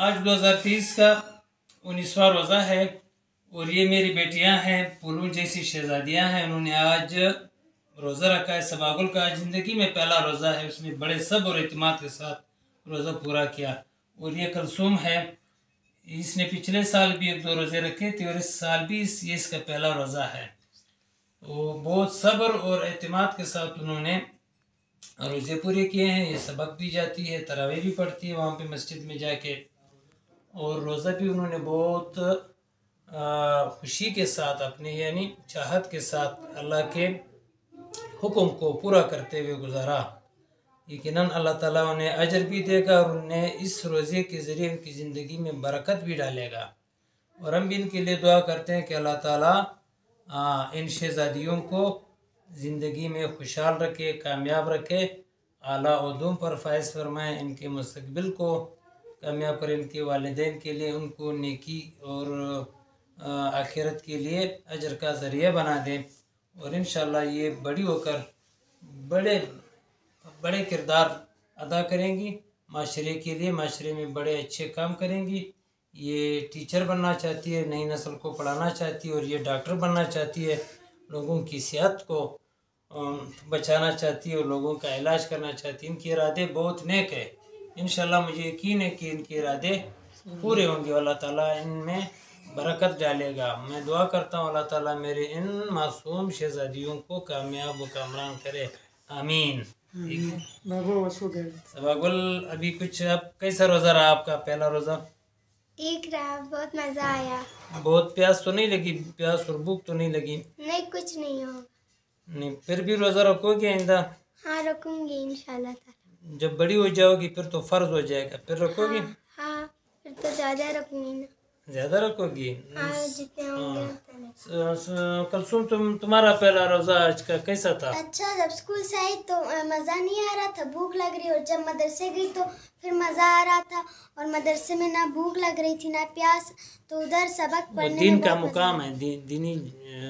आज 2030 का 19वां रोज़ा है और ये मेरी बेटियां हैं, पुलू जैसी शहजादियां हैं। उन्होंने आज रोज़ा रखा है सबागुल का। ज़िंदगी में पहला रोज़ा है, उसमें बड़े सब्र और इत्मीनान के साथ रोज़ा पूरा किया। और ये कलसूम है, इसने पिछले साल भी 1-2 रोज़े रखे थे और इस साल भी ये इसका पहला रोज़ा है। तो बहुत सब्र और इत्मीनान के साथ उन्होंने रोज़े पूरे किए हैं। ये सबक भी जाती है, तरावी भी पढ़ती है वहाँ पे मस्जिद में जाके, और रोज़ा भी उन्होंने बहुत खुशी के साथ अपने यानी चाहत के साथ अल्लाह के हुक्म को पूरा करते हुए गुजारा। यकीनन अल्लाह ताला उन्हें अजर भी देगा और उन्हें इस रोज़े के ज़रिए उनकी ज़िंदगी में बरकत भी डालेगा। और हम भी इनके लिए दुआ करते हैं कि अल्लाह ताला इन शहज़ादियों को ज़िंदगी में खुशहाल रखे, कामयाब रखे, आला उदूम पर फायज़ फरमाएँ, इनके मुस्तक़बिल को कामयाब करें, इनके वालिदैन के लिए उनको नेकी और आखिरत के लिए अजर का ज़रिया बना दें। और इंशाअल्लाह ये बड़ी होकर बड़े बड़े किरदार अदा करेंगी माशरे के लिए, माशरे में बड़े अच्छे काम करेंगी। ये टीचर बनना चाहती है, नई नस्ल को पढ़ाना चाहती है, और ये डॉक्टर बनना चाहती है, लोगों की सेहत को बचाना चाहती है और लोगों का इलाज करना चाहती है। इनके इरादे बहुत नेक है। इंशाअल्लाह मुझे यकीन है कि इनके इरादे पूरे होंगे, अल्लाह ताला इनमें बरकत डालेगा। मैं दुआ करता हूँ अल्लाह ताला मेरे इन मासूम शहज़ादियों को कामयाब व कामरान करे, आमीन। सबागुल, अभी कुछ अब कैसा रोज़ा रहा आपका पहला रोज़ा? ठीक रहा, बहुत मज़ा आया। बहुत प्यास तो नहीं लगी? प्यास और भूख तो नहीं लगी? नहीं, कुछ नहीं होगा। नहीं, फिर भी रोज़ा रखोगे आइंदा? हाँ, रखूंगी इंशाल्लाह ताला। जब बड़ी हो जाओगी फिर तो फ़र्ज हो जाएगा, फिर रखोगी? हाँ, फिर तो ज़्यादा रखूंगी ना। ज़्यादा रखोगी? हाँ, जितने होंगे उतने। कलसूम, तुम्हारा पहला रोज़ा आज का कैसा था? अच्छा, जब स्कूल से आई तो मज़ा नहीं आ रहा था, भूख लग रही, और जब मदरसे गई तो फिर मज़ा आ रहा था। और मदरसे में ना भूख लग रही थी ना प्यास, तो उधर सबक पढ़ने में दिन का मुकाम है, दीनी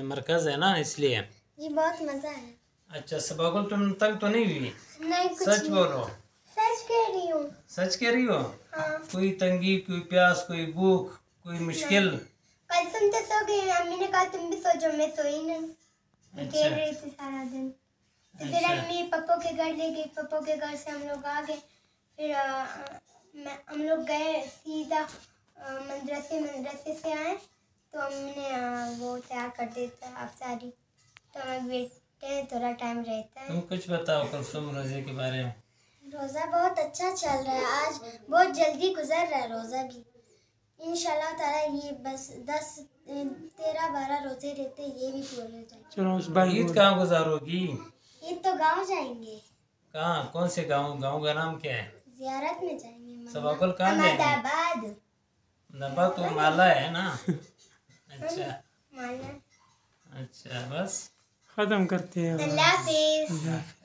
मरकज़ है ना, इसलिए जी बहुत मज़ा है। अच्छा सबागुल, तुम तंग तो नहीं हुई? नहीं, कुछ सच बोलो। सच कह रही हूँ। सच कह रही हो? हाँ। कोई तंगी, कोई प्यास, कोई भूख, कोई मुश्किल? कल सुनते सो गई, अम्मी ने कहा तुम भी सो जाओ, मैं सोई नहीं, खेल रही थी सारा दिन। तो फिर अम्मी पप्पो के घर ले गई, पप्पो के घर से हम लोग आ गए, फिर हम लोग गए सीधा मदरसे से आए तो अम्मी ने वो तैयार कर देता अफसारी, तो हमें बैठे थोड़ा टाइम रहता है। तुम कुछ बताओ कलसूम रोज़े के बारे में। रोज़ा बहुत अच्छा चल रहा है, आज बहुत जल्दी गुजर रहा है रोज़ा भी। इंशाल्लाह ताला ये बस 10-13-12 रोजे रहते, ये भी पूरे हो जाए। चलो, ईद कहाँ गुजारोगी? ईद तो गांव जाएंगे। कहाँ? कौन से गाँव? गाँव का नाम क्या है? ज़ियारत में जाएंगे। सबागुल कहाँ जाएंगे? नबा तो माला है ना। अच्छा माला। अच्छा, बस खत्म करते हैं। अल्लाह हाफिज़।